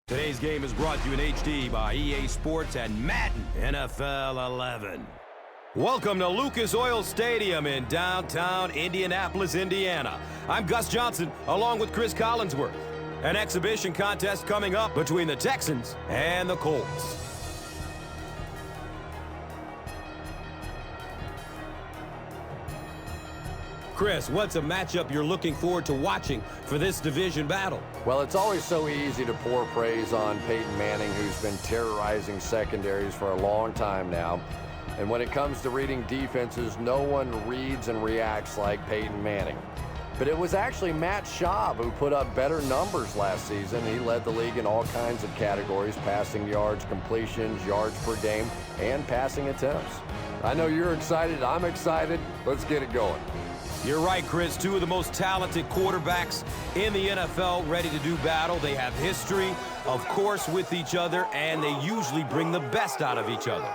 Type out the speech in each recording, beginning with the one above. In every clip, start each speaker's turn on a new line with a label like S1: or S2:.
S1: Today's game is brought to you in HD by EA Sports and Madden NFL 11. Welcome to Lucas Oil Stadium in downtown Indianapolis, Indiana. I'm Gus Johnson, along with Chris Collinsworth. An exhibition contest coming up between the Texans and the Colts. Chris, what's a matchup you're looking forward to watching for this division battle?
S2: Well, it's always so easy to pour praise on Peyton Manning, who's been terrorizing secondaries for a long time now. And when it comes to reading defenses, no one reads and reacts like Peyton Manning. But it was actually Matt Schaub who put up better numbers last season. He led the league in all kinds of categories: passing yards, completions, yards per game, and passing attempts. I know you're excited. I'm excited. Let's get it going.
S1: You're right, Chris. Two of the most talented quarterbacks in the NFL ready to do battle. They have history, of course, with each other, and they usually bring the best out of each other.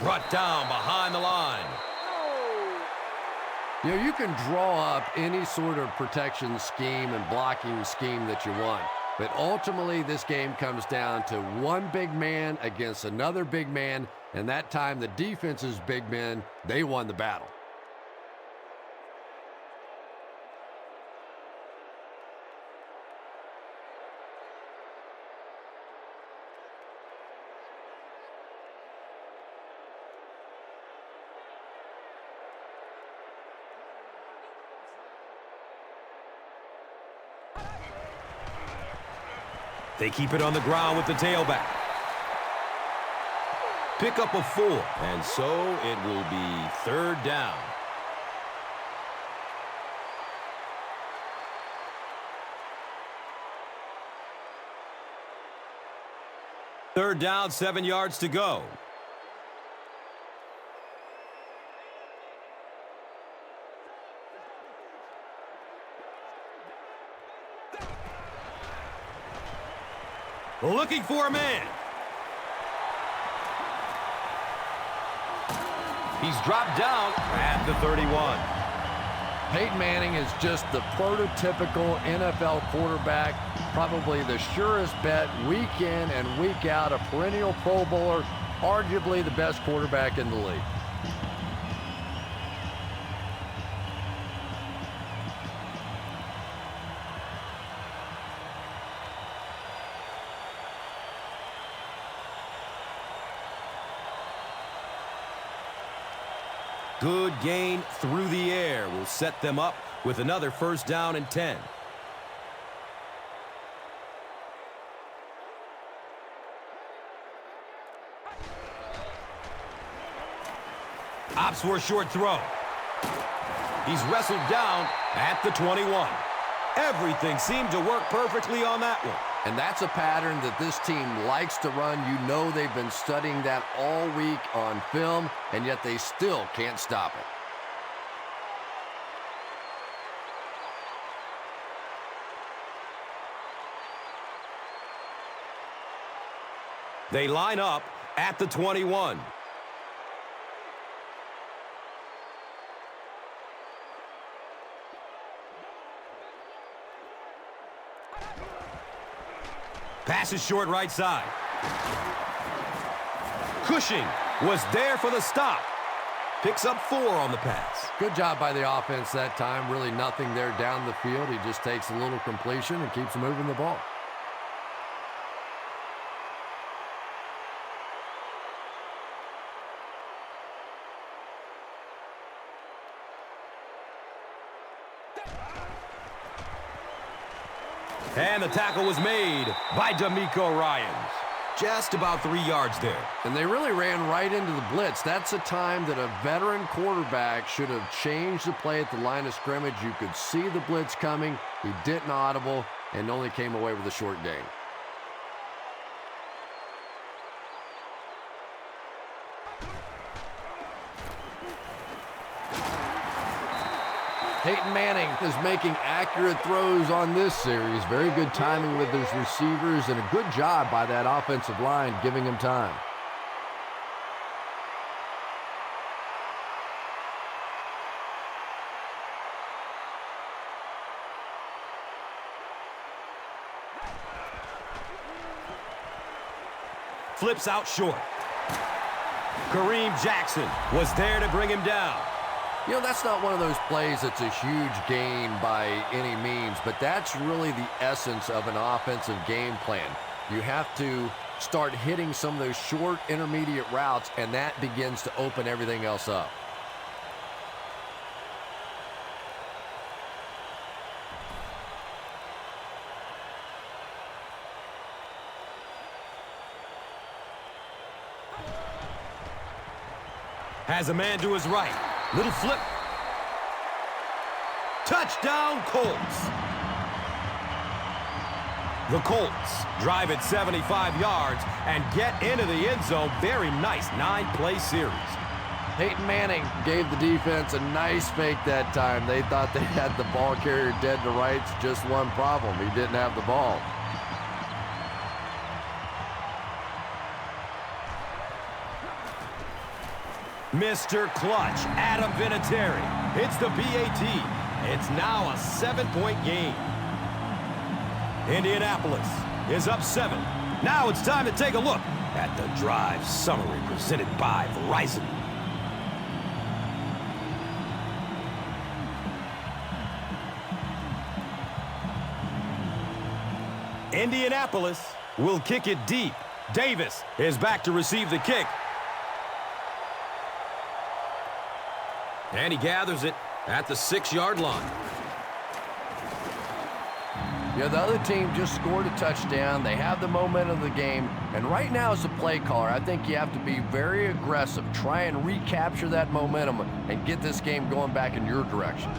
S1: Brought down behind the line.
S2: You know, you can draw up any sort of protection scheme and blocking scheme that you want, but ultimately this game comes down to one big man against another big man, and that time the defense's big men, they won the battle.
S1: They keep it on the ground with the tailback. Pick up a 4, and so it will be third down. Third down, 7 yards to go. Looking for a man. He's dropped down at the 31.
S2: Peyton Manning is just the prototypical NFL quarterback, probably the surest bet week in and week out, a perennial Pro Bowler, arguably the best quarterback in the league.
S1: Good gain through the air will set them up with another first down and 10. Opts for a short throw. He's wrestled down at the 21. Everything seemed to work perfectly on that one.
S2: And that's a pattern that this team likes to run. You know they've been studying that all week on film, and yet they still can't stop it.
S1: They line up at the 21. Passes short right side. Cushing was there for the stop. Picks up 4 on the pass.
S2: Good job by the offense that time. Really nothing there down the field. He just takes a little completion and keeps moving the ball.
S1: And the tackle was made by D'Amico Ryans. Just about 3 yards there.
S2: And they really ran right into the blitz. That's a time that a veteran quarterback should have changed the play at the line of scrimmage. You could see the blitz coming. He didn't audible and only came away with a short gain. Peyton Manning is making accurate throws on this series. Very good timing with his receivers and a good job by that offensive line giving him time.
S1: Flips out short. Kareem Jackson was there to bring him down.
S2: You know, that's not one of those plays that's a huge gain by any means, but that's really the essence of an offensive game plan. You have to start hitting some of those short, intermediate routes, and that begins to open everything else up.
S1: Has a man to his right. Little flip. Touchdown, Colts. The Colts drive at 75 yards and get into the end zone. Very nice 9-play series.
S2: Peyton Manning gave the defense a nice fake that time. They thought they had the ball carrier dead to rights. Just one problem. He didn't have the ball.
S1: Mr. Clutch, Adam Vinatieri. It's the BAT. It's now a 7-point game. Indianapolis is up 7. Now it's time to take a look at the drive summary presented by Verizon. Indianapolis will kick it deep. Davis is back to receive the kick. And he gathers it at the 6-yard line.
S2: Yeah, the other team just scored a touchdown. They have the momentum of the game. And right now as a play caller, I think you have to be very aggressive. Try and recapture that momentum and get this game going back in your direction.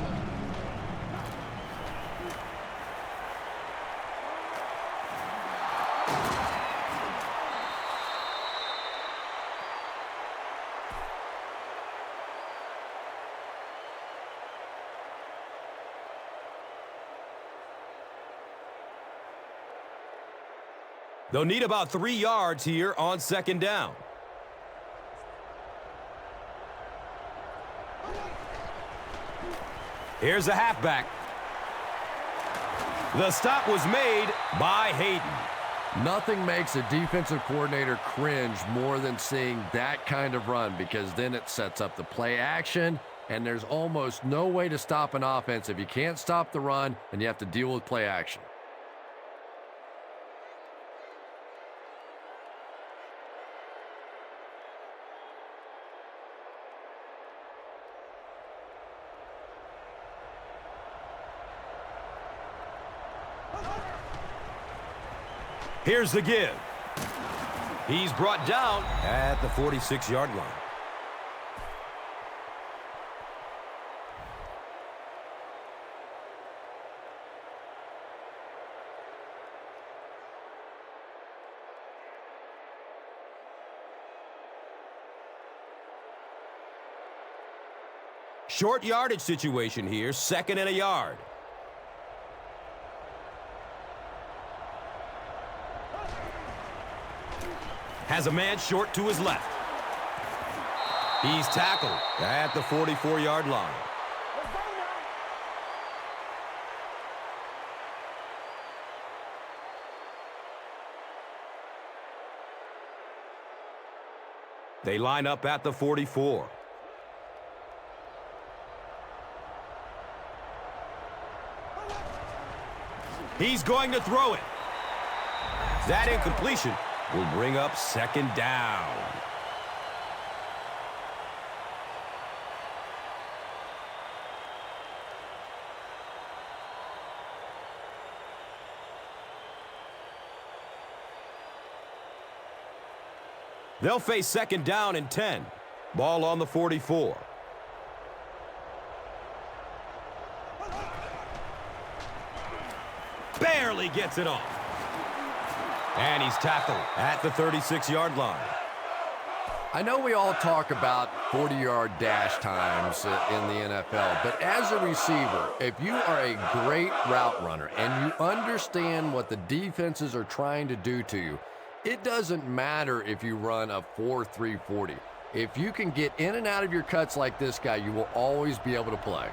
S1: They'll need about 3 yards here on 2nd down. Here's a halfback. The stop was made by Hayden.
S2: Nothing makes a defensive coordinator cringe more than seeing that kind of run, because then it sets up the play action, and there's almost no way to stop an offense if you can't stop the run and you have to deal with play action.
S1: Here's the give. He's brought down at the 46-yard line. Short yardage situation here, 2nd and a yard. Has a man short to his left. He's tackled at the 44-yard line. They line up at the 44. He's going to throw it. That incompletion will bring up 2nd down. They'll face second down and 10. Ball on the 44. Barely gets it off. And he's tackled at the 36-yard line.
S2: I know we all talk about 40-yard dash times in the NFL, but as a receiver, if you are a great route runner and you understand what the defenses are trying to do to you, it doesn't matter if you run a 4.3 40. If you can get in and out of your cuts like this guy, you will always be able to play.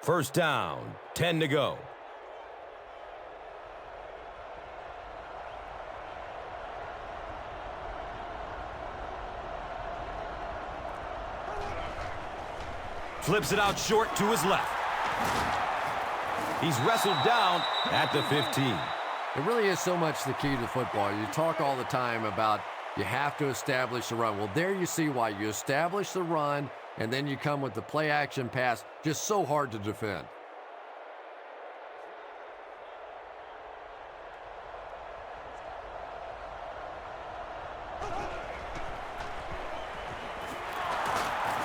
S1: First down, 10 to go. Flips it out short to his left. He's wrestled down at the 15.
S2: It really is so much the key to football. You talk all the time about you have to establish the run. Well, there you see why. You establish the run, and then you come with the play-action pass. Just so hard to defend.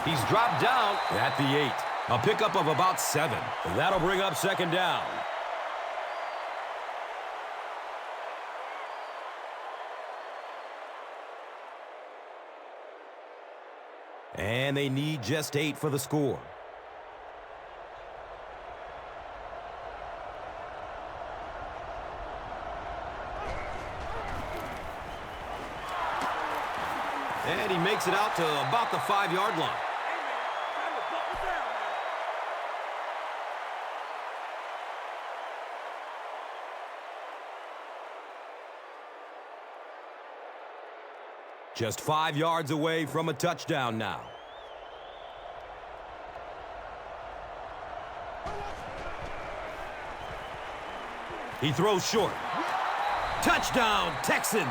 S1: He's dropped down at the 8. A pickup of about 7. That'll bring up second down. And they need just 8 for the score. And he makes it out to about the 5-yard line. Just 5 yards away from a touchdown now. He throws short. Touchdown, Texans!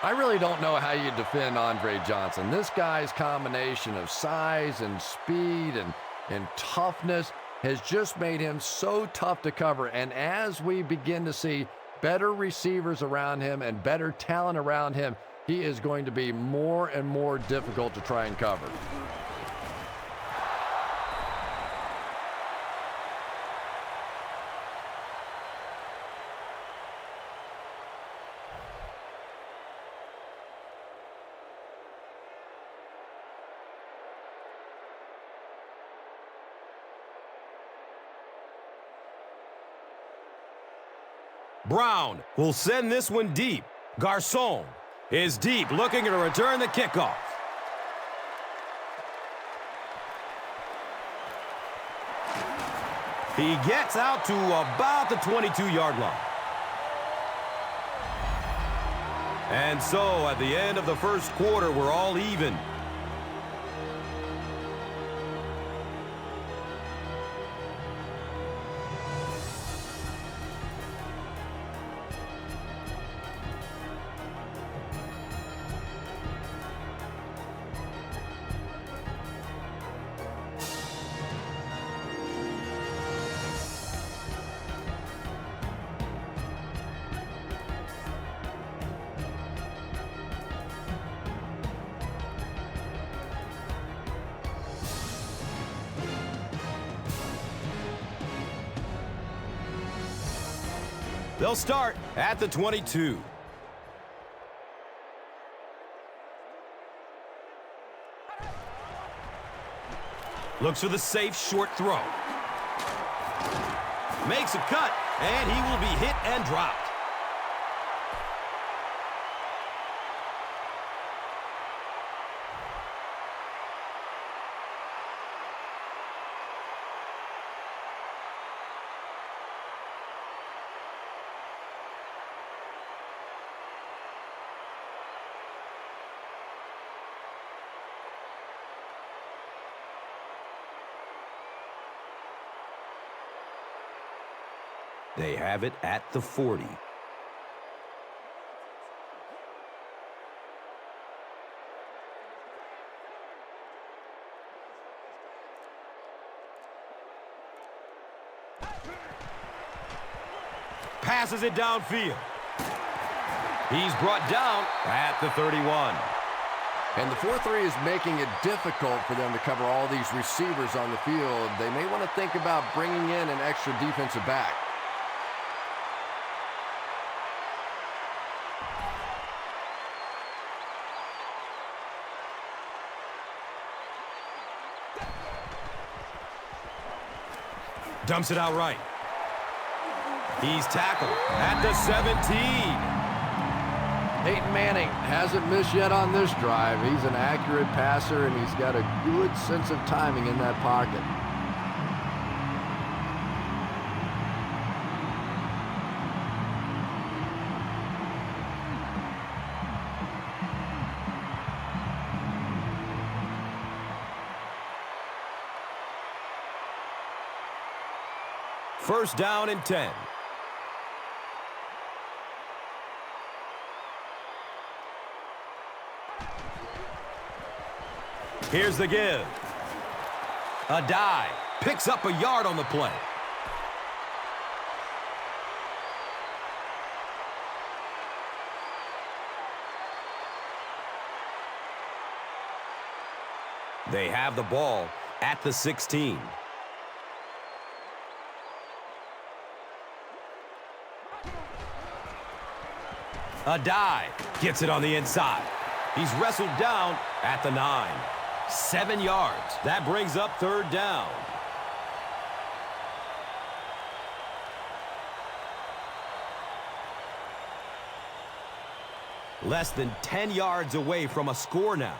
S2: I really don't know how you defend Andre Johnson. This guy's combination of size and speed and toughness has just made him so tough to cover. And as we begin to see better receivers around him and better talent around him, he is going to be more and more difficult to try and cover.
S1: Brown will send this one deep. Garcon is deep, looking to return the kickoff. He gets out to about the 22-yard line. And so, at the end of the first quarter, we're all even. They'll start at the 22. Looks for the safe short throw. Makes a cut, and he will be hit and dropped. They have it at the 40. Passes it downfield. He's brought down at the 31.
S2: And the 4-3 is making it difficult for them to cover all these receivers on the field. They may want to think about bringing in an extra defensive back.
S1: Dumps it out right. He's tackled at the 17.
S2: Peyton Manning hasn't missed yet on this drive. He's an accurate passer, and he's got a good sense of timing in that pocket.
S1: First down and 10. Here's the give. A dive. Picks up a yard on the play. They have the ball at the 16. A dive. Gets it on the inside. He's wrestled down at the 9. 7 yards. That brings up third down. Less than 10 yards away from a score now.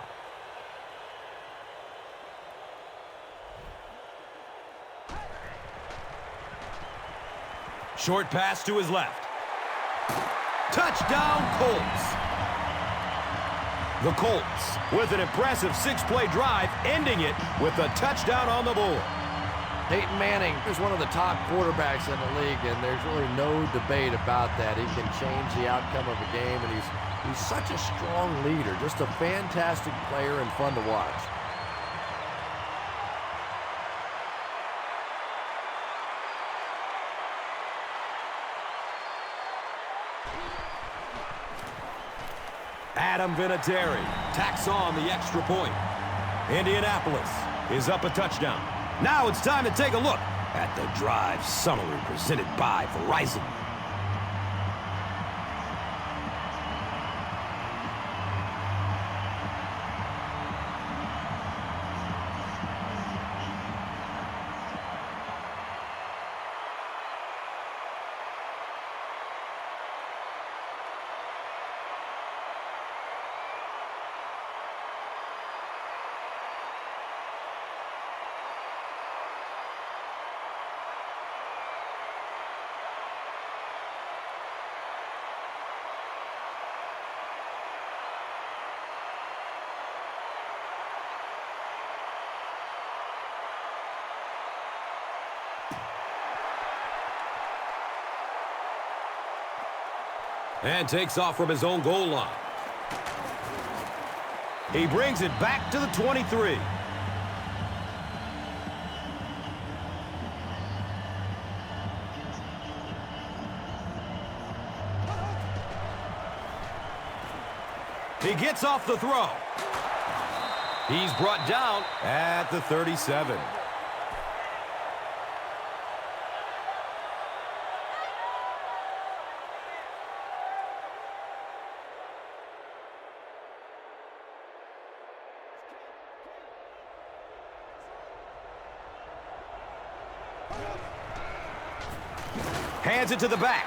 S1: Short pass to his left. Touchdown, Colts. The Colts with an impressive 6-play drive, ending it with a touchdown on the board.
S2: Peyton Manning is one of the top quarterbacks in the league, and there's really no debate about that. He can change the outcome of a game, and he's such a strong leader, just a fantastic player and fun to watch.
S1: Adam Vinatieri tacks on the extra point. Indianapolis is up a touchdown. Now it's time to take a look at the drive summary presented by Verizon. And takes off from his own goal line. He brings it back to the 23. He gets off the throw. He's brought down at the 37. Hands it to the back.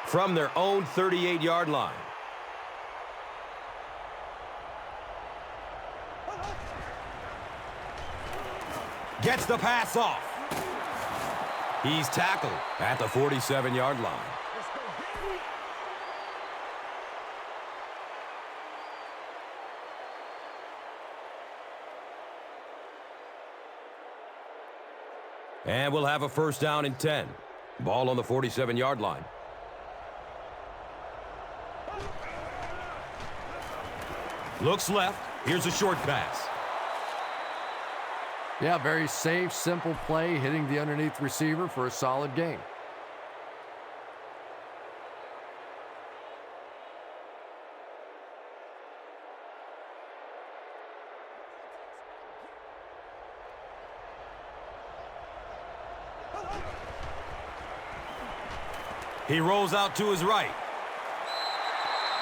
S1: From their own 38-yard line. Gets the pass off. He's tackled at the 47-yard line. And we'll have a first down and 10. Ball on the 47-yard line. Looks left. Here's a short pass.
S2: Yeah, very safe, simple play, hitting the underneath receiver for a solid gain.
S1: He rolls out to his right.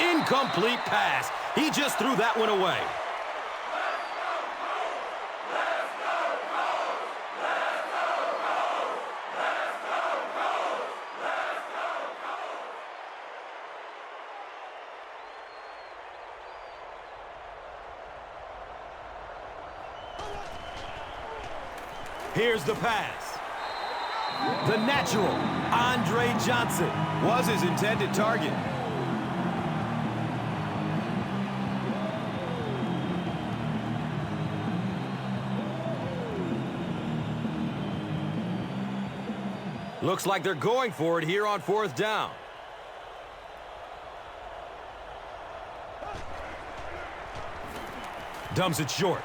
S1: Incomplete pass. He just threw that one away. Here's the pass. The natural, Andre Johnson, was his intended target. Looks like they're going for it here on fourth down. Dumps it short.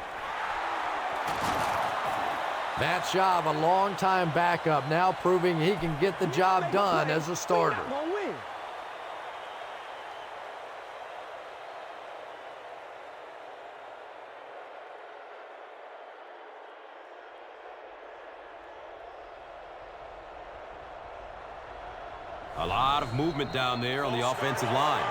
S2: Matt Schaub, a long-time backup, now proving he can get the job done as a starter.
S1: A lot of movement down there on the offensive line.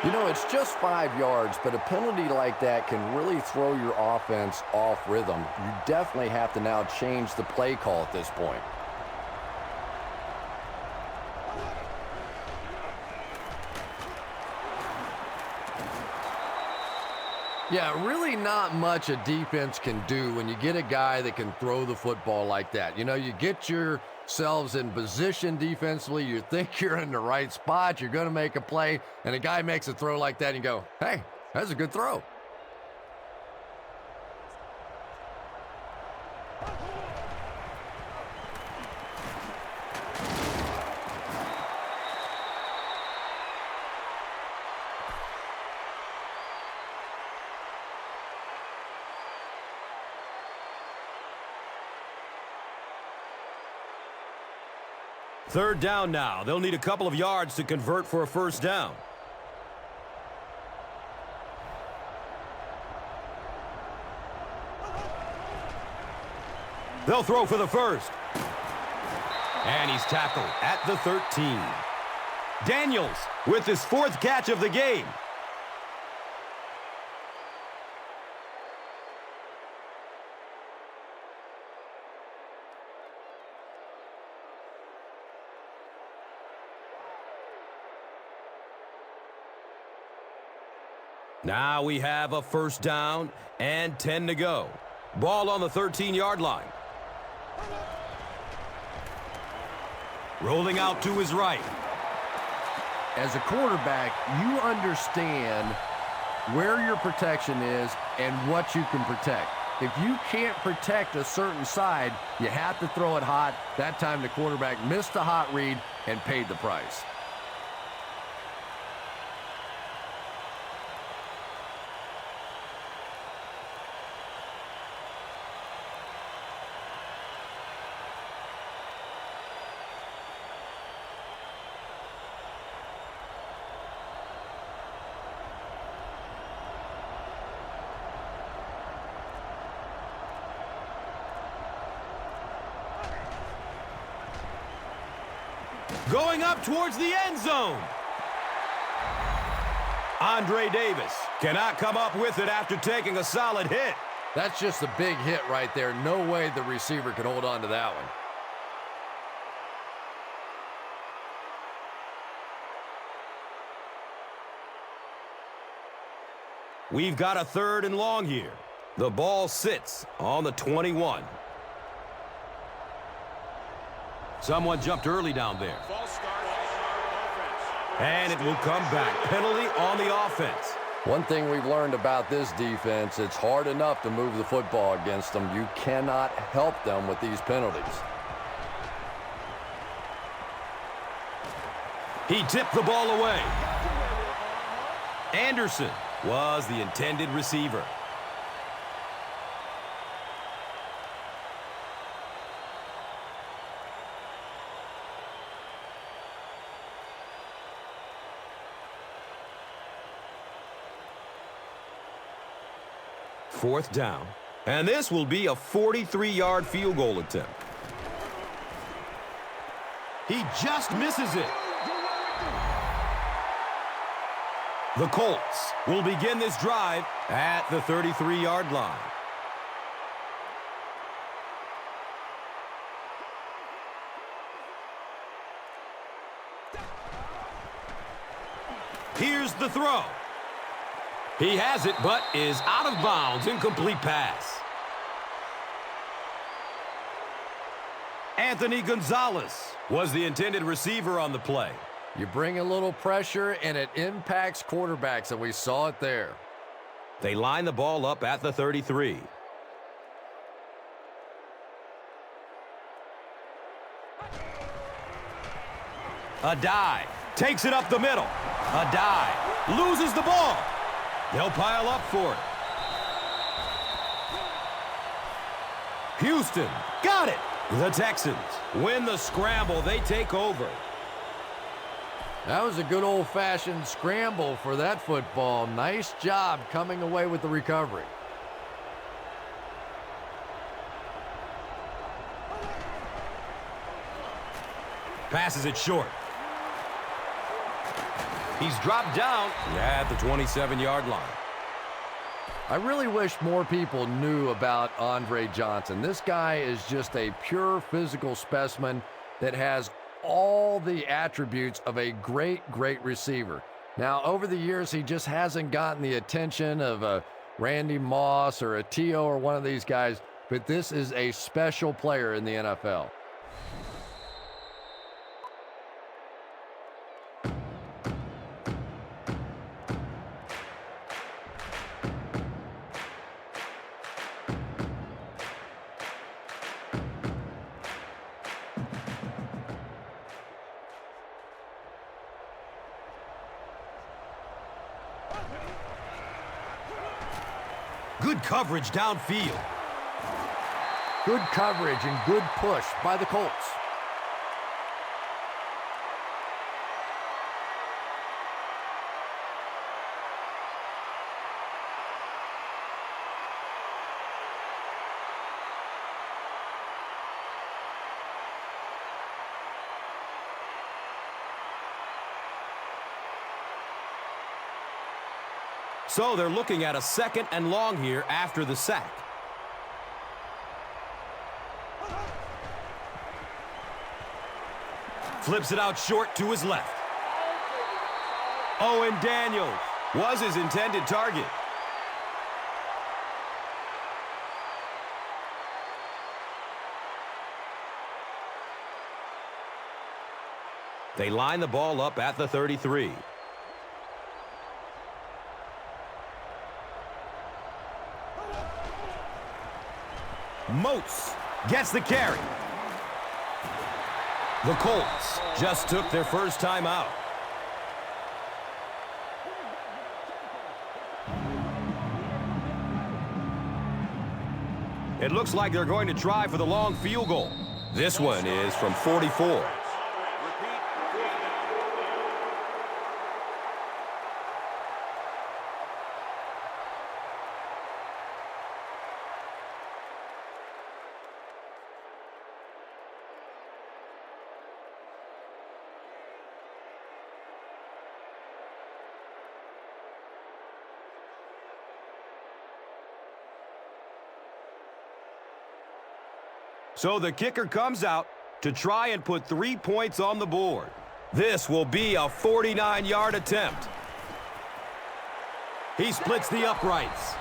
S2: You know, it's just 5 yards, but a penalty like that can really throw your offense off rhythm. You definitely have to now change the play call at this point. Yeah, really not much a defense can do when you get a guy that can throw the football like that. You know, you get yourselves in position defensively, you think you're in the right spot, you're going to make a play, and a guy makes a throw like that, and you go, hey, that's a good throw.
S1: Third down now. They'll need a couple of yards to convert for a first down. They'll throw for the first. And he's tackled at the 13. Daniels with his 4th catch of the game. Now we have a first down and 10 to go. Ball on the 13-yard line. Rolling out to his right.
S2: As a quarterback, you understand where your protection is and what you can protect. If you can't protect a certain side, you have to throw it hot. That time the quarterback missed the hot read and paid the price.
S1: Going up towards the end zone. Andre Davis cannot come up with it after taking a solid hit.
S2: That's just a big hit right there. No way the receiver could hold on to that one.
S1: We've got a 3rd and long here. The ball sits on the 21. Someone jumped early down there. And it will come back. Penalty on the offense.
S2: One thing we've learned about this defense, it's hard enough to move the football against them. You cannot help them with these penalties.
S1: He tipped the ball away. Anderson was the intended receiver. Fourth down, and this will be a 43-yard field goal attempt. He just misses it. The Colts will begin this drive at the 33-yard line. Here's the throw. He has it, but is out of bounds. Incomplete pass. Anthony Gonzalez was the intended receiver on the play.
S2: You bring a little pressure, and it impacts quarterbacks, and we saw it there.
S1: They line the ball up at the 33. A dive. Takes it up the middle. A dive. Loses the ball. They'll pile up for it. Houston got it. The Texans win the scramble. They take over.
S2: That was a good old-fashioned scramble for that football. Nice job coming away with the recovery.
S1: Passes it short. He's dropped down at the 27-yard line.
S2: I really wish more people knew about Andre Johnson. This guy is just a pure physical specimen that has all the attributes of a great receiver. Now, over the years, he just hasn't gotten the attention of a Randy Moss or a T.O. or one of these guys, but this is a special player in the NFL.
S1: Good coverage downfield.
S2: Good coverage and good push by the Colts.
S1: So they're looking at a 2nd and long here after the sack. Flips it out short to his left. Owen Daniels was his intended target. They line the ball up at the 33. Moats gets the carry. The Colts just took their first time out. It looks like they're going to try for the long field goal. This one is from 44. So the kicker comes out to try and put 3 points on the board. This will be a 49-yard attempt. He splits the uprights.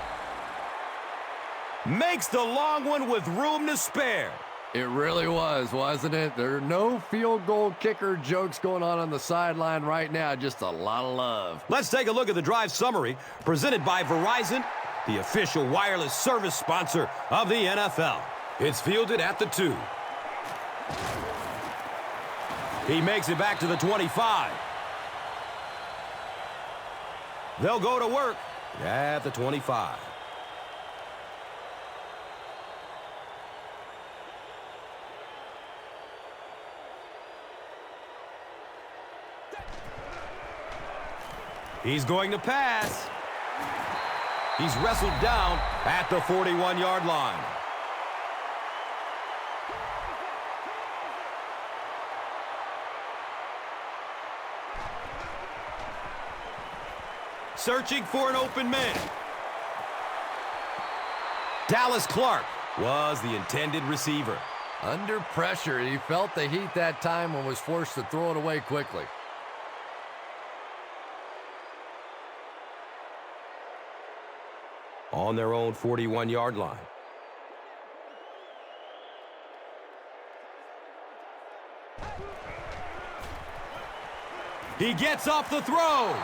S1: Makes the long one with room to spare.
S2: It really was, wasn't it? There are no field goal kicker jokes going on the sideline right now. Just a lot of love.
S1: Let's take a look at the drive summary presented by Verizon, the official wireless service sponsor of the NFL. It's fielded at the 2. He makes it back to the 25. They'll go to work at the 25. He's going to pass. He's wrestled down at the 41-yard line. Searching for an open man. Dallas Clark was the intended receiver.
S2: Under pressure, he felt the heat that time and was forced to throw it away quickly.
S1: On their own 41-yard line. He gets off the throw.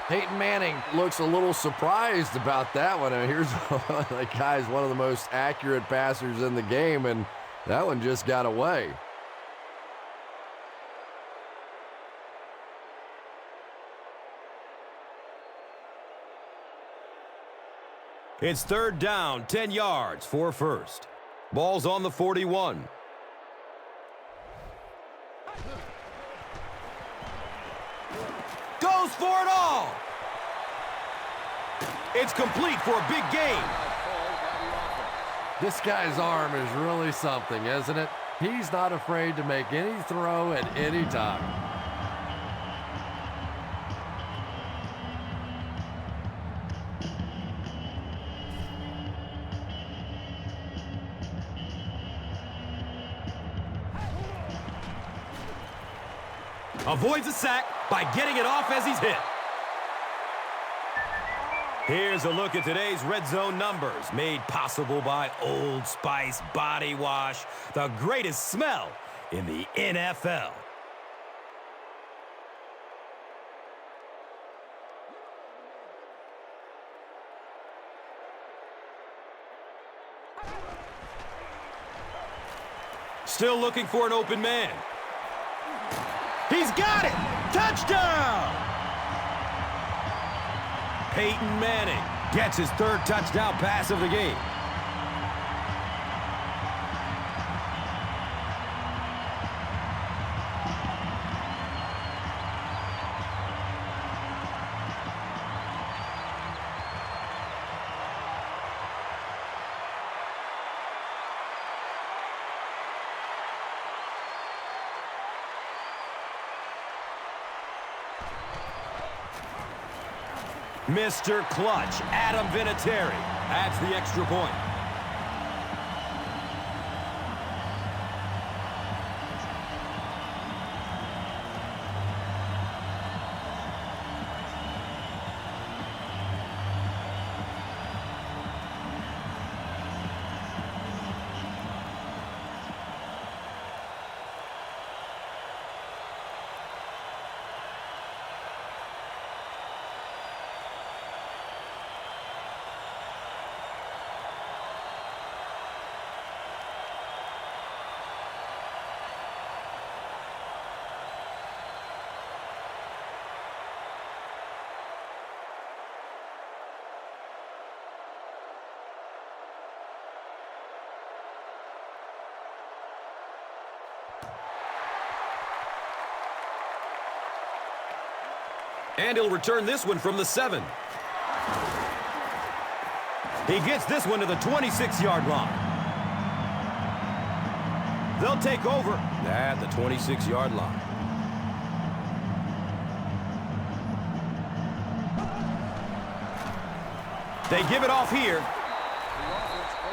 S2: Peyton Manning looks a little surprised about that one. And here's the guy's one of the most accurate passers in the game, and that one just got away.
S1: It's 3rd down, 10 yards for first. Ball's on the 41. Goes for it all. It's complete for a big gain.
S2: This guy's arm is really something, isn't it? He's not afraid to make any throw at any time.
S1: Avoids a sack by getting it off as he's hit. Here's a look at today's red zone numbers, made possible by Old Spice Body Wash, the greatest smell in the NFL. Still looking for an open man. He's got it! Touchdown! Peyton Manning gets his 3rd touchdown pass of the game. Mr. Clutch, Adam Vinatieri, adds the extra point. And he'll return this one from the 7. He gets this one to the 26-yard line. They'll take over at the 26-yard line. They give it off here.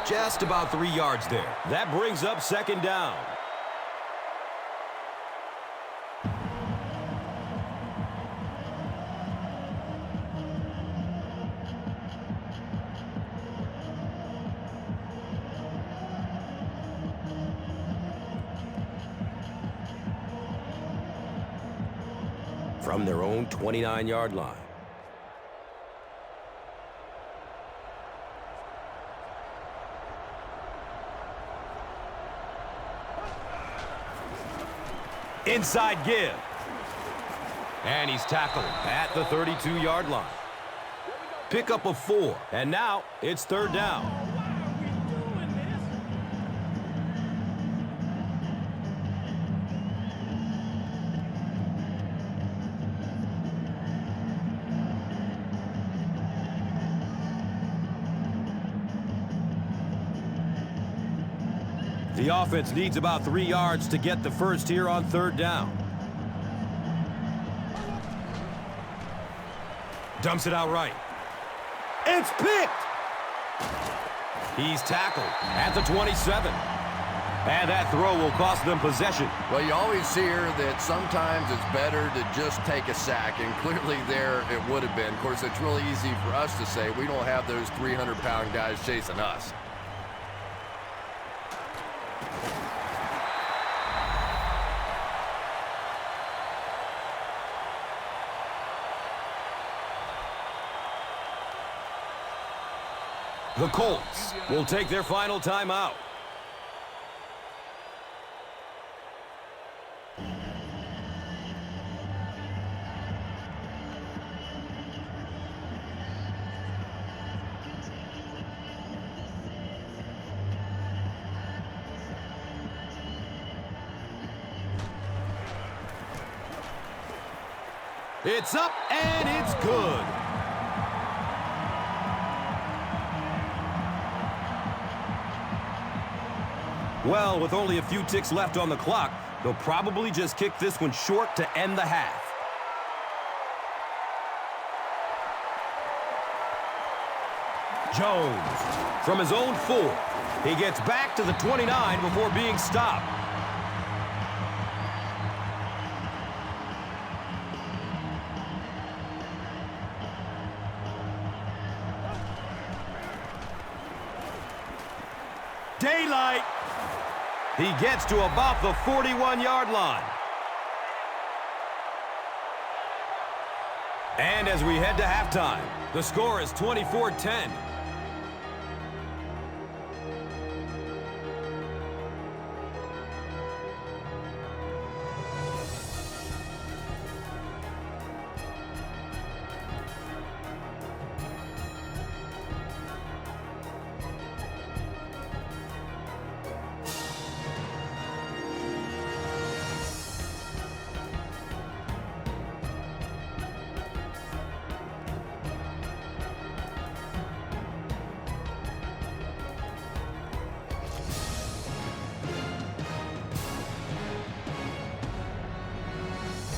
S1: Just about 3 yards there. That brings up 2nd down. from their own 29-yard line. Inside give. And he's tackled at the 32-yard line. Pickup of 4, and now it's third down. The offense needs about 3 yards to get the first here on third down. Dumps it out right. It's picked! He's tackled at the 27. And that throw will cost them possession.
S2: Well, you always hear that sometimes it's better to just take a sack, and clearly there it would have been. Of course, it's really easy for us to say we don't have those 300-pound guys chasing us.
S1: The Colts will take their final timeout. It's up and it's good. Well, with only a few ticks left on the clock, they'll probably just kick this one short to end the half. Jones from his own 4. He gets back to the 29 before being stopped. Daylight. He gets to about the 41-yard line. And as we head to halftime, the score is 24-10.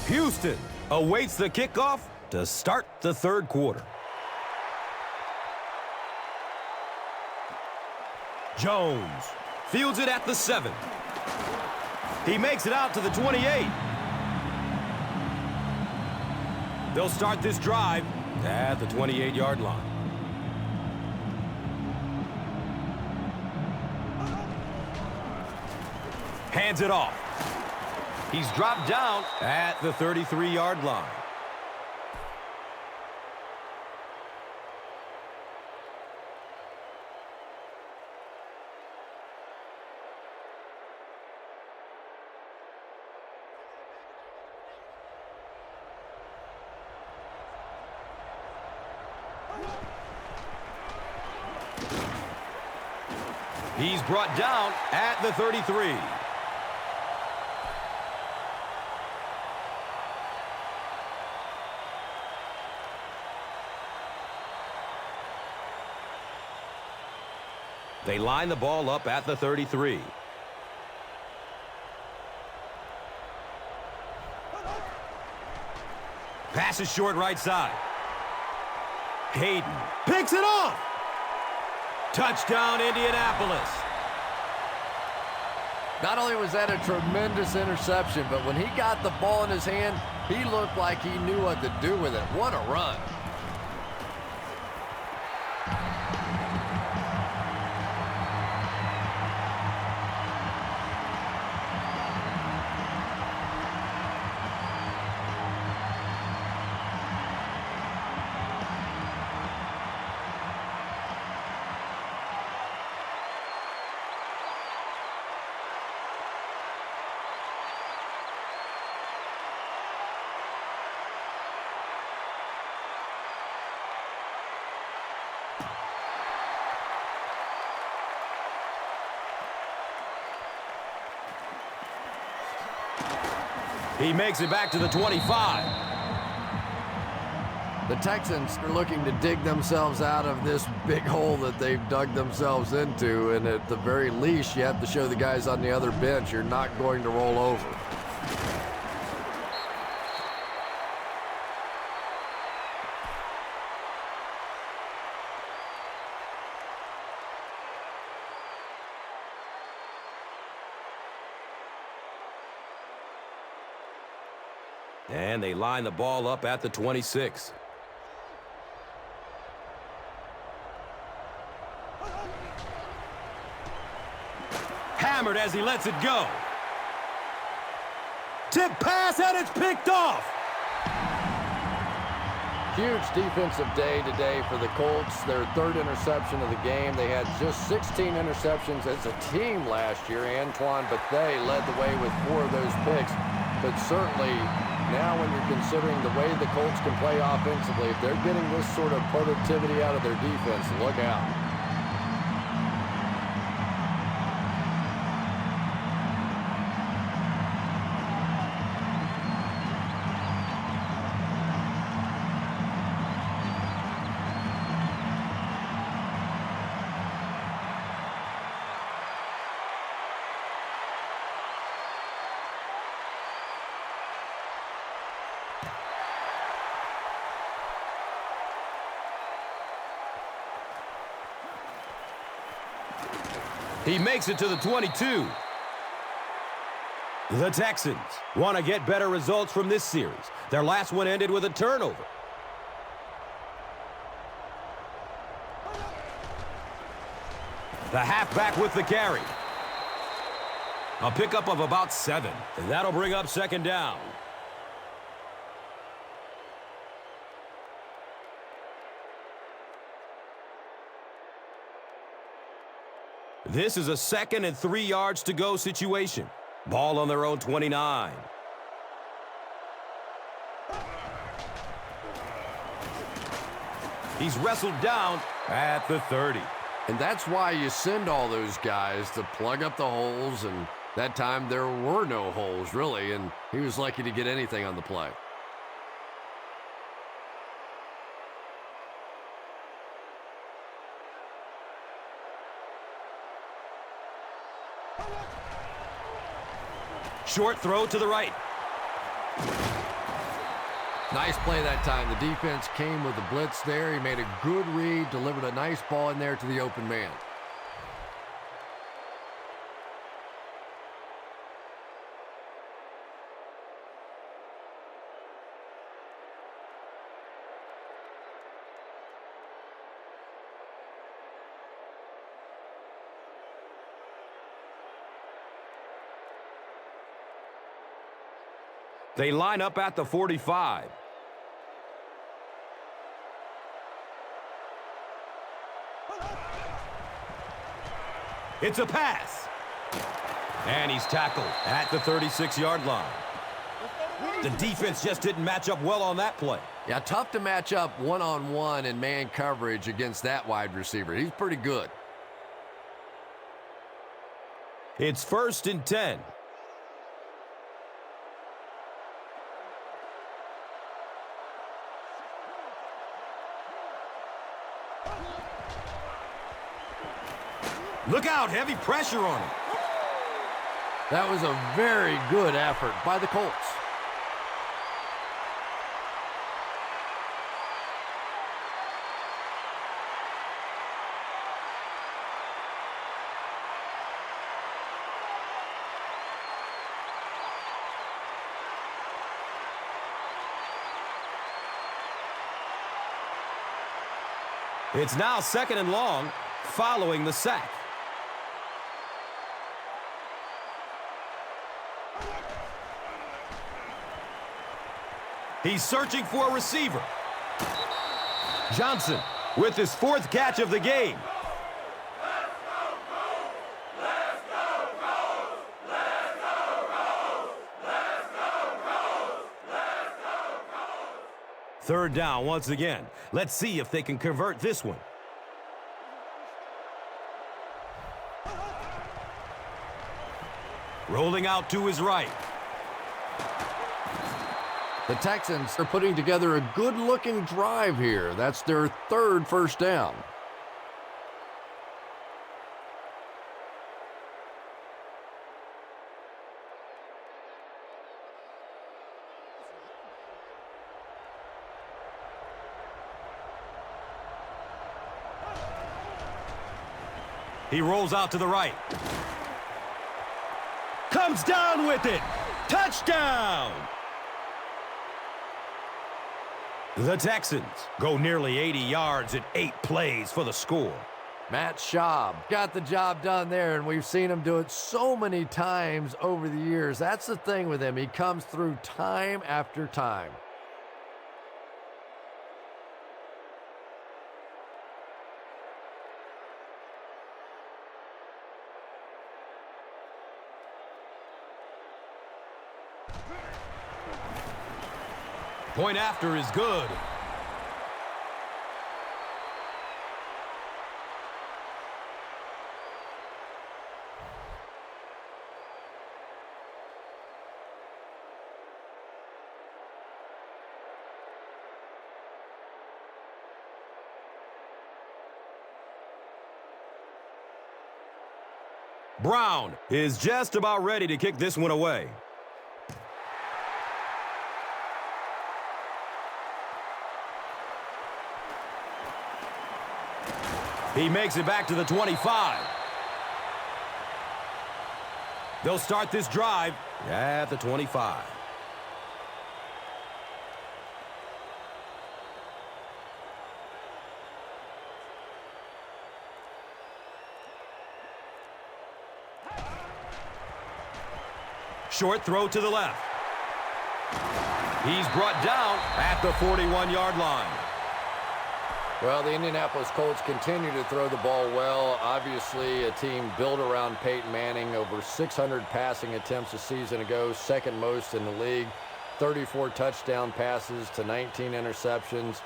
S1: Houston awaits the kickoff to start the third quarter. Jones fields it at the 7. He makes it out to the 28. They'll start this drive at the 28-yard line. Hands it off. He's dropped down at the 33-yard line. He's brought down at the 33. They line the ball up at the 33. Passes short right side. Hayden picks it off. Touchdown, Indianapolis.
S2: Not only was that a tremendous interception, but when he got the ball in his hand, he looked like he knew what to do with it. What a run.
S1: He makes it back to the 25.
S2: The Texans are looking to dig themselves out of this big hole that they've dug themselves into, and at the very least, you have to show the guys on the other bench you're not going to roll over.
S1: And they line the ball up at the 26. Hammered as he lets it go. Tip pass, and it's picked off.
S2: Huge defensive day today for the Colts. Their third interception of the game. They had just 16 interceptions as a team last year, Antoine, but they led the way with 4 of those picks. But certainly, now when you're considering the way the Colts can play offensively, if they're getting this sort of productivity out of their defense, look out.
S1: He makes it to the 22. The Texans want to get better results from this series. Their last one ended with a turnover. The halfback with the carry. A pickup of about 7. And that'll bring up second down. This is a 2nd and 3 yards to go situation. Ball on their own 29. He's wrestled down at the 30.
S2: And that's why you send all those guys to plug up the holes, and that time there were no holes, really, and he was lucky to get anything on the play.
S1: Short throw to the right.
S2: Nice play that time. The defense came with the blitz there. He made a good read, delivered a nice ball in there to the open man.
S1: They line up at the 45. It's a pass. And he's tackled at the 36-yard line. The defense just didn't match up well on that play.
S2: Yeah, tough to match up one-on-one in man coverage against that wide receiver. He's pretty good.
S1: It's 1st and 10. Look out, heavy pressure on him.
S2: That was a very good effort by the Colts.
S1: It's now 2nd and long following the sack. He's searching for a receiver. Johnson with his 4th catch of the game. Third down once again. Let's see if they can convert this one. Rolling out to his right.
S2: The Texans are putting together a good-looking drive here. That's their third first down.
S1: He rolls out to the right. Comes down with it. Touchdown! The Texans go nearly 80 yards in 8 plays for the score.
S2: Matt Schaub got the job done there, and we've seen him do it so many times over the years. That's the thing with him. He comes through time after time.
S1: Point after is good. Brown is just about ready to kick this one away. He makes it back to the 25. They'll start this drive at the 25. Short throw to the left. He's brought down at the 41-yard line.
S2: Well, the Indianapolis Colts continue to throw the ball well. Obviously, a team built around Peyton Manning, over 600 passing attempts a season ago, second most in the league, 34 touchdown passes to 19 interceptions.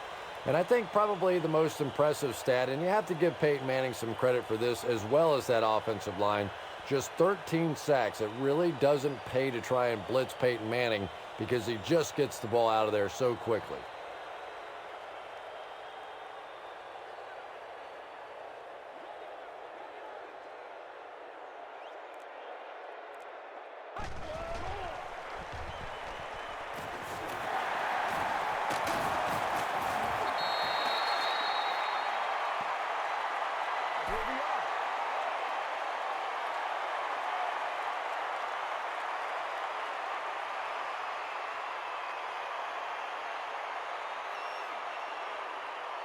S2: And I think probably the most impressive stat, and you have to give Peyton Manning some credit for this, as well as that offensive line, just 13 sacks. It really doesn't pay to try and blitz Peyton Manning because he just gets the ball out of there so quickly.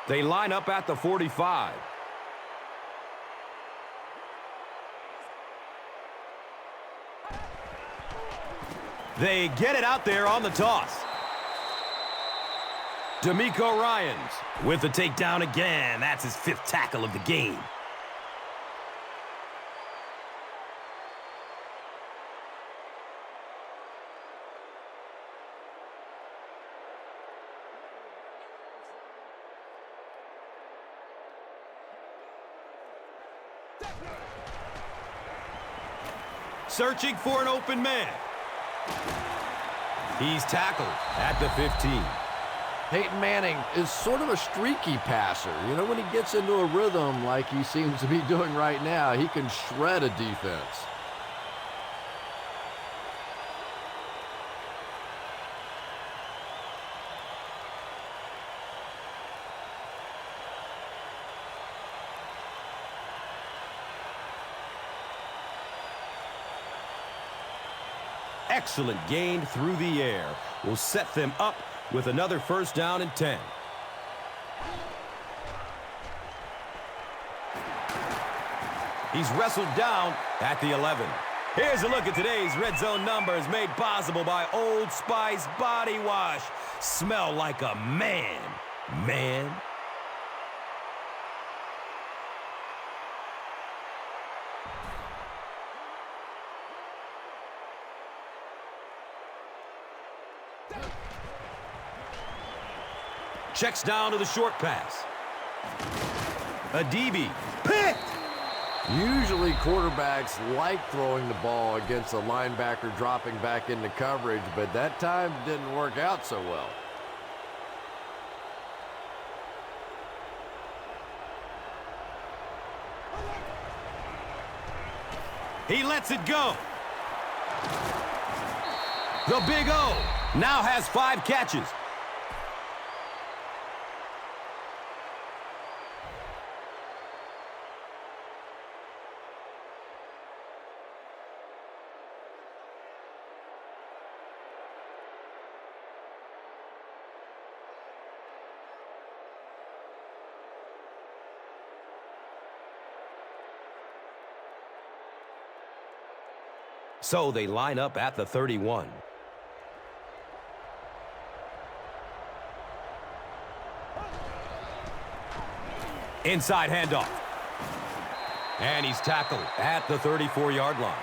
S1: They line up at the 45. They get it out there on the toss. D'Amico Ryans with the takedown again. That's his 5th tackle of the game. Searching for an open man. He's tackled at the 15.
S2: Peyton Manning is sort of a streaky passer. You know, when he gets into a rhythm like he seems to be doing right now, he can shred a defense.
S1: Excellent gain through the air will set them up with another first down and 10. He's wrestled down at the 11. Here's a look at today's red zone numbers made possible by Old Spice Body Wash. Smell like a man, man. Checks down to the short pass. Adibi picked.
S2: Usually quarterbacks like throwing the ball against a linebacker dropping back into coverage, but that time didn't work out so well.
S1: He lets it go. The Big O now has 5 catches. So they line up at the 31. Inside handoff. And he's tackled at the 34-yard line.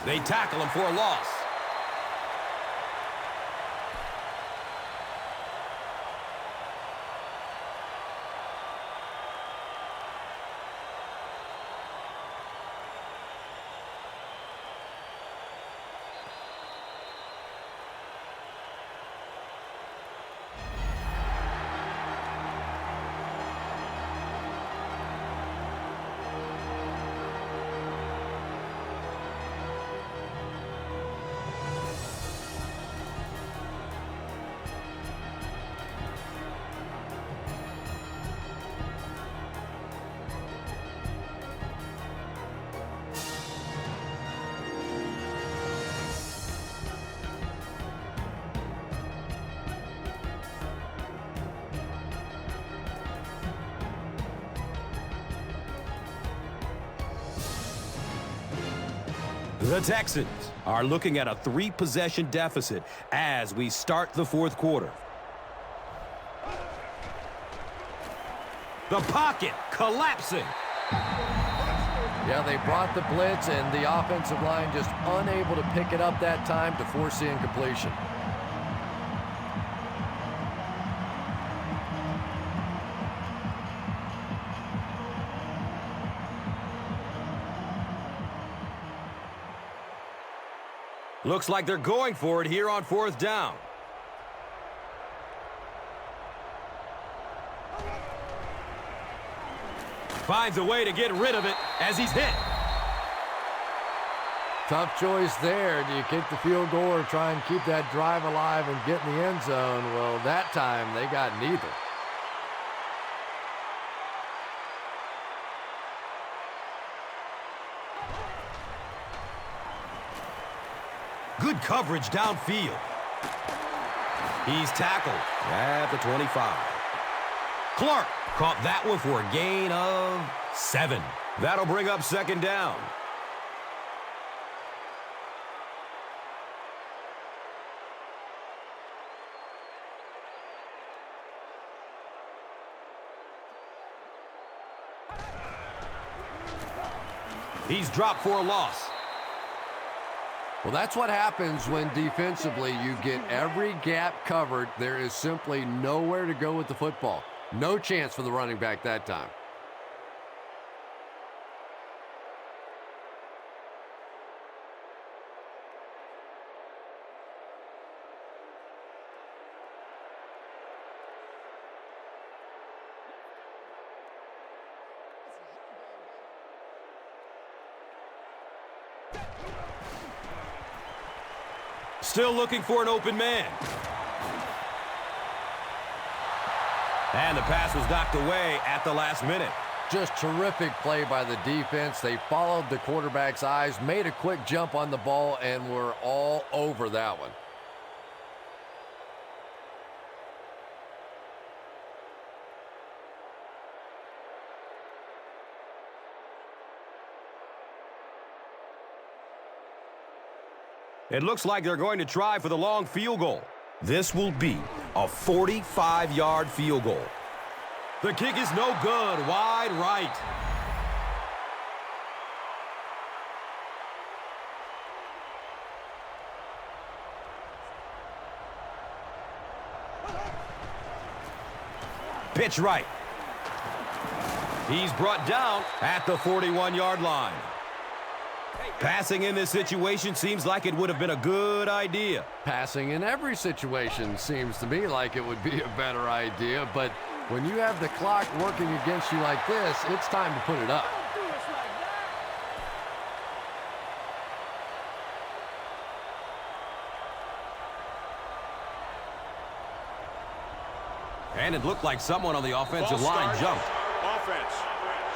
S1: They tackle him for a loss. The Texans are looking at a 3-possession deficit as we start the 4th quarter. The pocket collapsing.
S2: Yeah, they brought the blitz, and the offensive line just unable to pick it up that time to force the incompletion.
S1: Looks like they're going for it here on 4th down. Finds a way to get rid of it as he's hit.
S2: Tough choice there. Do you kick the field goal or try and keep that drive alive and get in the end zone? Well, that time they got neither.
S1: Good coverage downfield. He's tackled at the 25. Clark caught that one for a gain of 7. That'll bring up 2nd down. He's dropped for a loss.
S2: Well, that's what happens when defensively you get every gap covered. There is simply nowhere to go with the football. No chance for the running back that time.
S1: Still looking for an open man. And the pass was knocked away at the last minute.
S2: Just terrific play by the defense. They followed the quarterback's eyes, made a quick jump on the ball, and were all over that one.
S1: It looks like they're going to try for the long field goal. This will be a 45-yard field goal. The kick is no good, wide right. Pitch right. He's brought down at the 41-yard line. Passing in this situation seems like it would have been a good idea.
S2: Passing in every situation seems to me like it would be a better idea, but when you have the clock working against you like this, it's time to put it up.
S1: And it looked like someone on the offensive line jumped.
S3: Offense.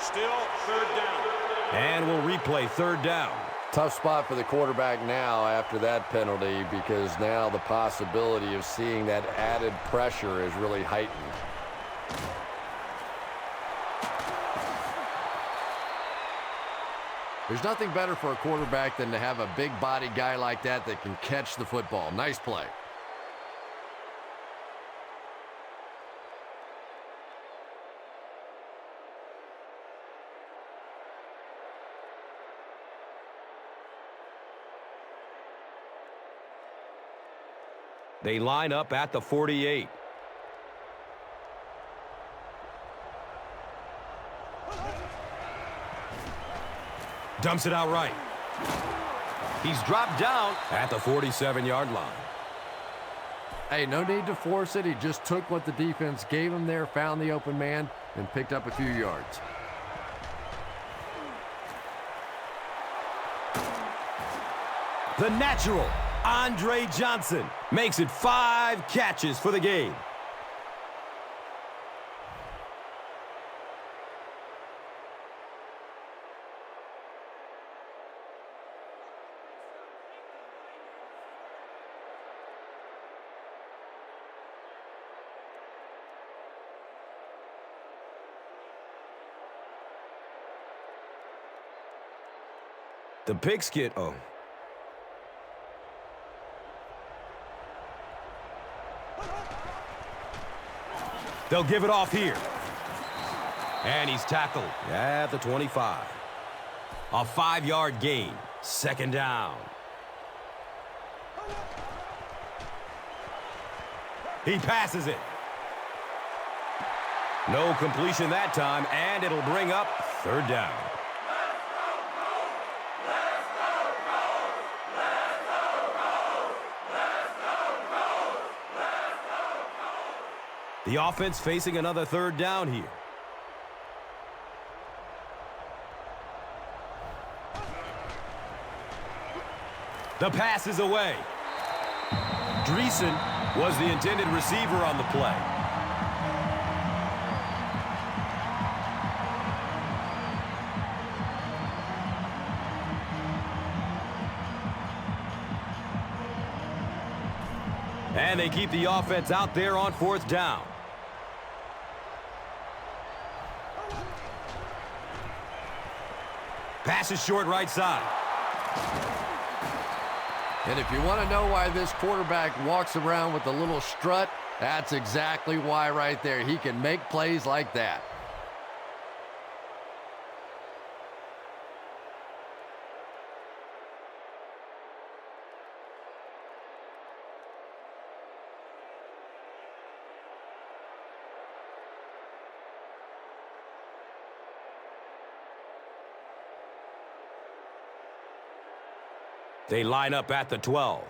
S3: Still third down.
S1: And we'll replay third down.
S2: Tough spot for the quarterback now after that penalty, because now the possibility of seeing that added pressure is really heightened. There's nothing better for a quarterback than to have a big body guy like that that can catch the football. Nice play.
S1: They line up at the 48. Dumps it out right. He's dropped down at the 47-yard line.
S2: Hey, no need to force it. He just took what the defense gave him there, found the open man, and picked up a few yards.
S1: The natural, Andre Johnson, makes it 5 catches for the game. The pigskin, They'll give it off here. And he's tackled at the 25. A 5-yard gain. Second down. He passes it. No completion that time, and it'll bring up third down. The offense facing another third down here. The pass is away. Dreesen was the intended receiver on the play. And they keep the offense out there on fourth down. Pass is short right side.
S2: And if you want to know why this quarterback walks around with a little strut, that's exactly why right there. He can make plays like that.
S1: They line up at the 12.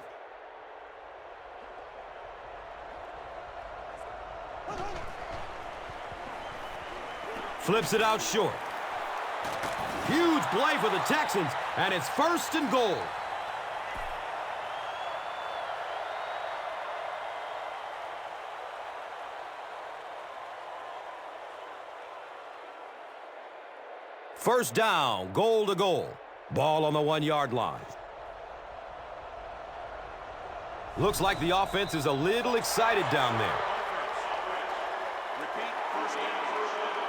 S1: Flips it out short. Huge play for the Texans, and it's first and goal. First down, goal to goal. Ball on the 1-yard line. Looks like the offense is a little excited down there.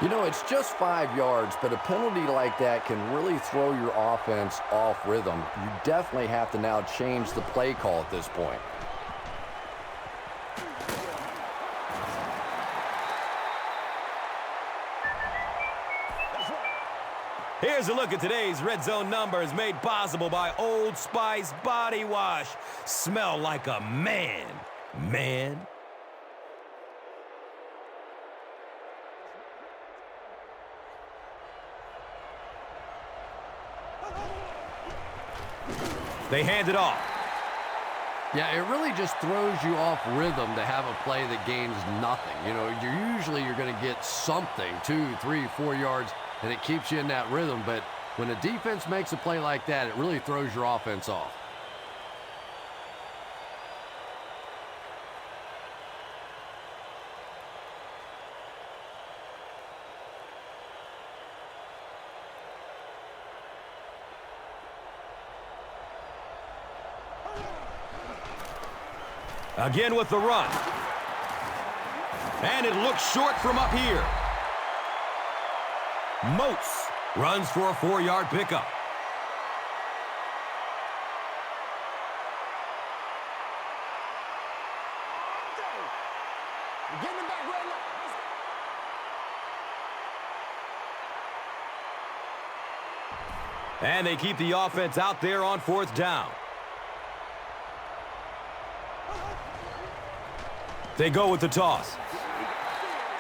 S2: You know, it's just 5 yards, but a penalty like that can really throw your offense off rhythm. You definitely have to now change the play call at this point.
S1: Here's a look at today's Red Zone numbers made possible by Old Spice Body Wash. Smell like a man. Man. They hand it off.
S2: Yeah, it really just throws you off rhythm to have a play that gains nothing. You know, you're going to get something, 2, 3, 4 yards, and it keeps you in that rhythm. But when a defense makes a play like that, it really throws your offense off.
S1: Again with the run. And it looks short from up here. Moats runs for a 4-yard pickup. And they keep the offense out there on 4th down. They go with the toss.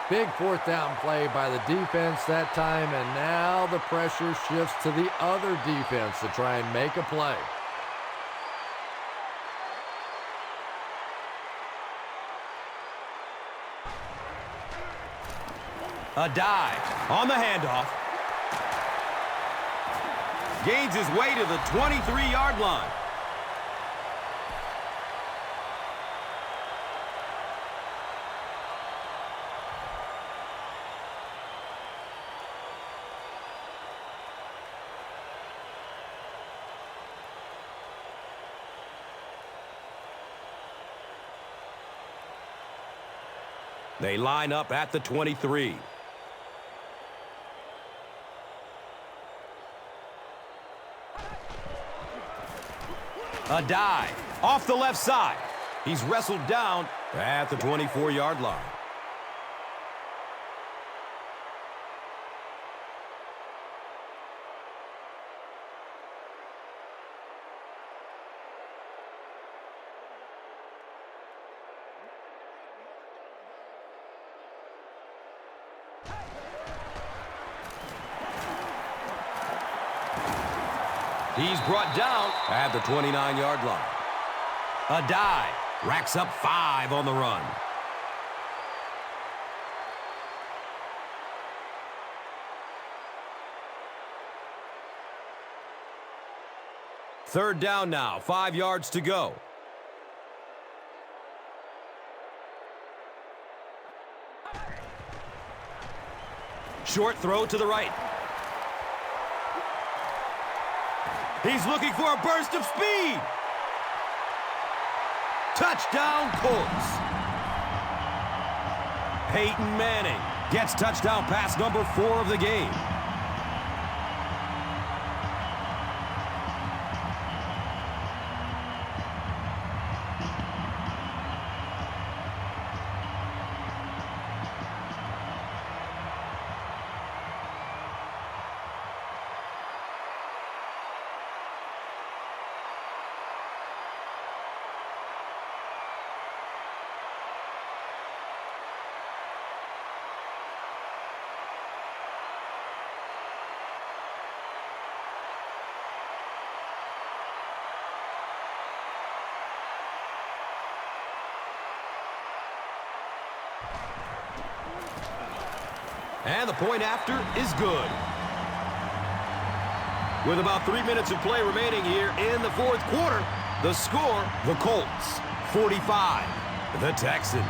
S2: Big 4th down play by the defense that time, and now the pressure shifts to the other defense to try and make a play.
S1: A dive on the handoff. Gains his way to the 23-yard line. They line up at the 23. A dive off the left side. He's wrestled down at the 24-yard line. He's brought down at the 29-yard line. A dive. Racks up 5 on the run. Third down now. 5 yards to go. Short throw to the right. He's looking for a burst of speed. Touchdown, Colts. Peyton Manning gets touchdown pass number 4 of the game. And the point after is good. With about 3 minutes of play remaining here in the 4th quarter, the score, the Colts 45, the Texans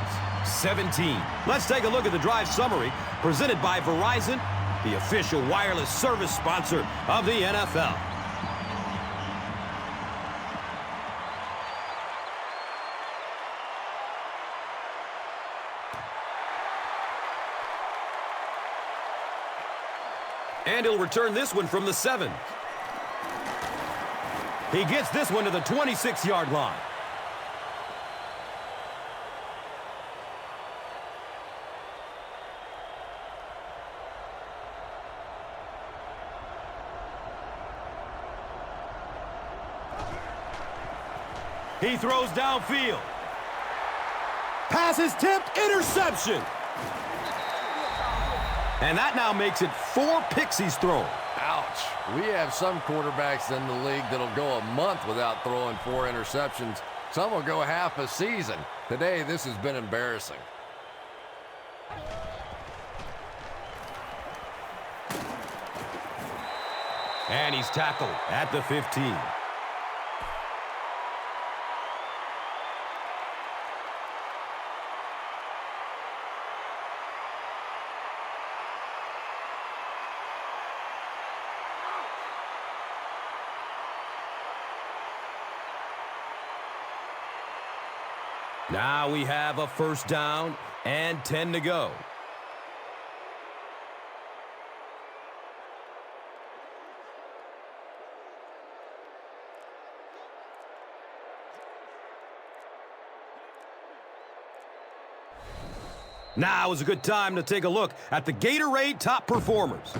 S1: 17. Let's take a look at the drive summary presented by Verizon, the official wireless service sponsor of the NFL. And he'll return this one from the 7. He gets this one to the 26-yard line. He throws downfield. Pass is tipped, interception. And that now makes it 4 picks he's thrown.
S2: Ouch. We have some quarterbacks in the league that'll go a month without throwing 4 interceptions. Some will go half a season. Today, this has been embarrassing.
S1: And he's tackled at the 15. Now we have a first down and 10 to go. Now is a good time to take a look at the Gatorade top performers.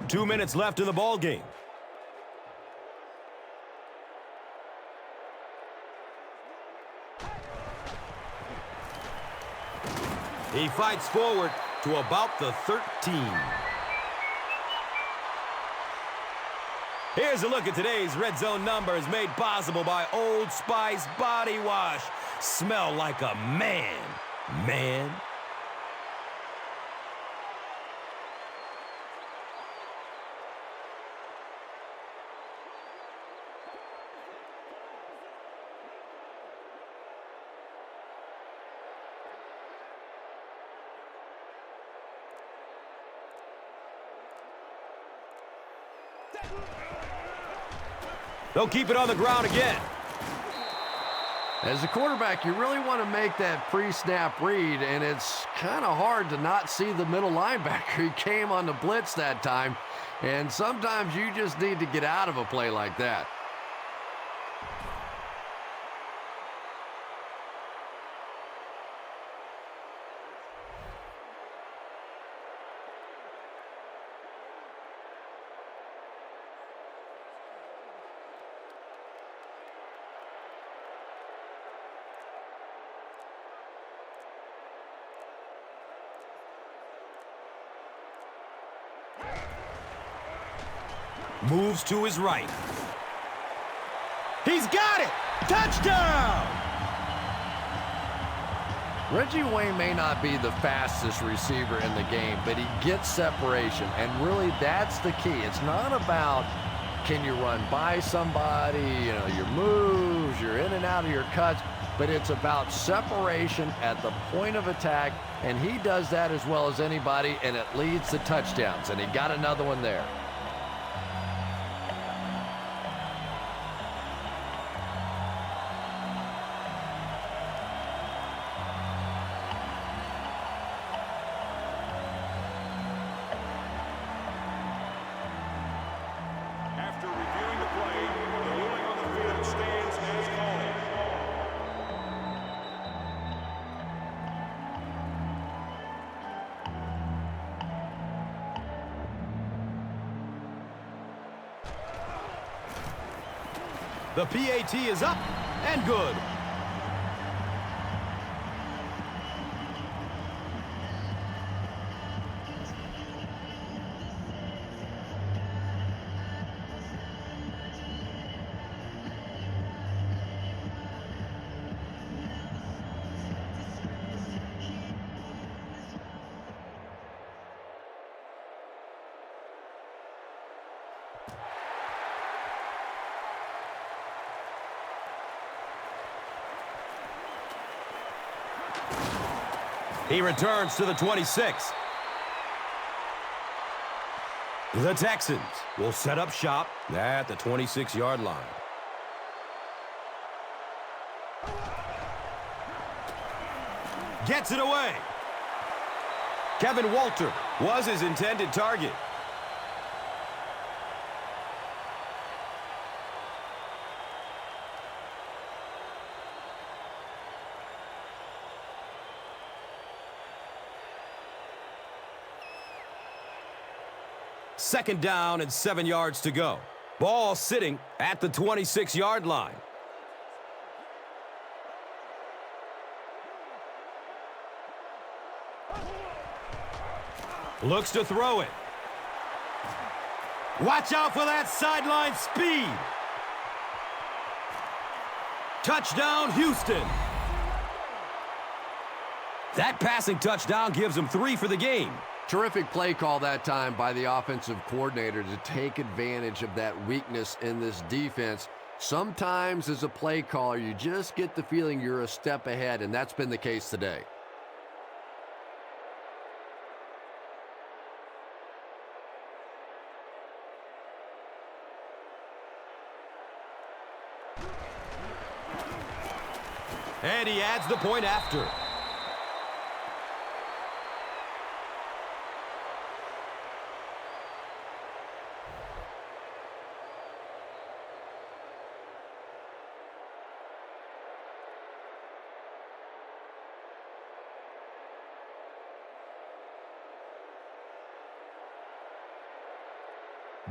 S1: Two minutes left in the ball game. He fights forward to about the 13. Here's a look at today's Red Zone numbers made possible by Old Spice Body Wash. Smell like a man, man. They'll keep it on the ground again.
S2: As a quarterback, you really want to make that pre-snap read, and it's kind of hard to not see the middle linebacker. He came on the blitz that time, and sometimes you just need to get out of a play like that.
S1: Moves to his right. He's got it! Touchdown!
S2: Reggie Wayne may not be the fastest receiver in the game, but he gets separation, and really that's the key. It's not about can you run by somebody, your moves, you're in and out of your cuts, but it's about separation at the point of attack, and he does that as well as anybody, and it leads to touchdowns, and he got another one there.
S1: The PAT is up and good. He returns to the 26. The Texans will set up shop at the 26-yard line. Gets it away. Kevin Walter was his intended target. 2nd down and 7 yards to go. Ball sitting at the 26-yard line. Looks to throw it. Watch out for that sideline speed. Touchdown, Houston. That passing touchdown gives them 3 for the game.
S2: Terrific play call that time by the offensive coordinator to take advantage of that weakness in this defense. Sometimes as a play caller, you just get the feeling you're a step ahead, and that's been the case today.
S1: And he adds the point after.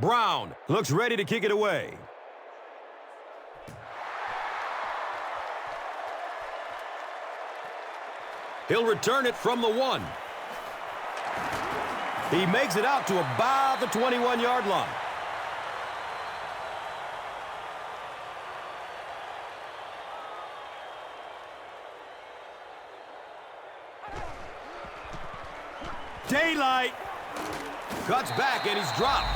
S1: Brown looks ready to kick it away. He'll return it from the 1. He makes it out to about the 21-yard line. Daylight. Cuts back and he's dropped.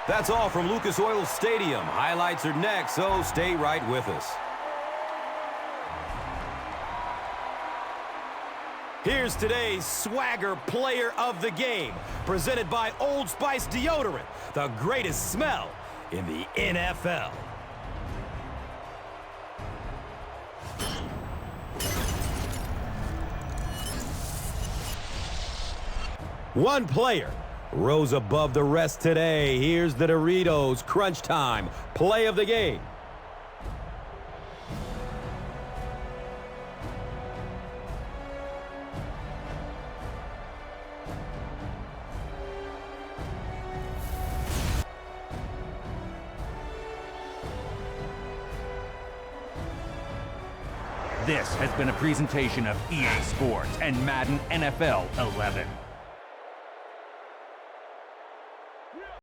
S1: That's all from Lucas Oil Stadium. Highlights are next, so stay right with us. Here's today's Swagger Player of the Game, presented by Old Spice Deodorant, the greatest smell in the NFL. One player rose above the rest today. Here's the Doritos Crunch Time Play of the Game.
S4: This has been a presentation of EA Sports and Madden NFL 11.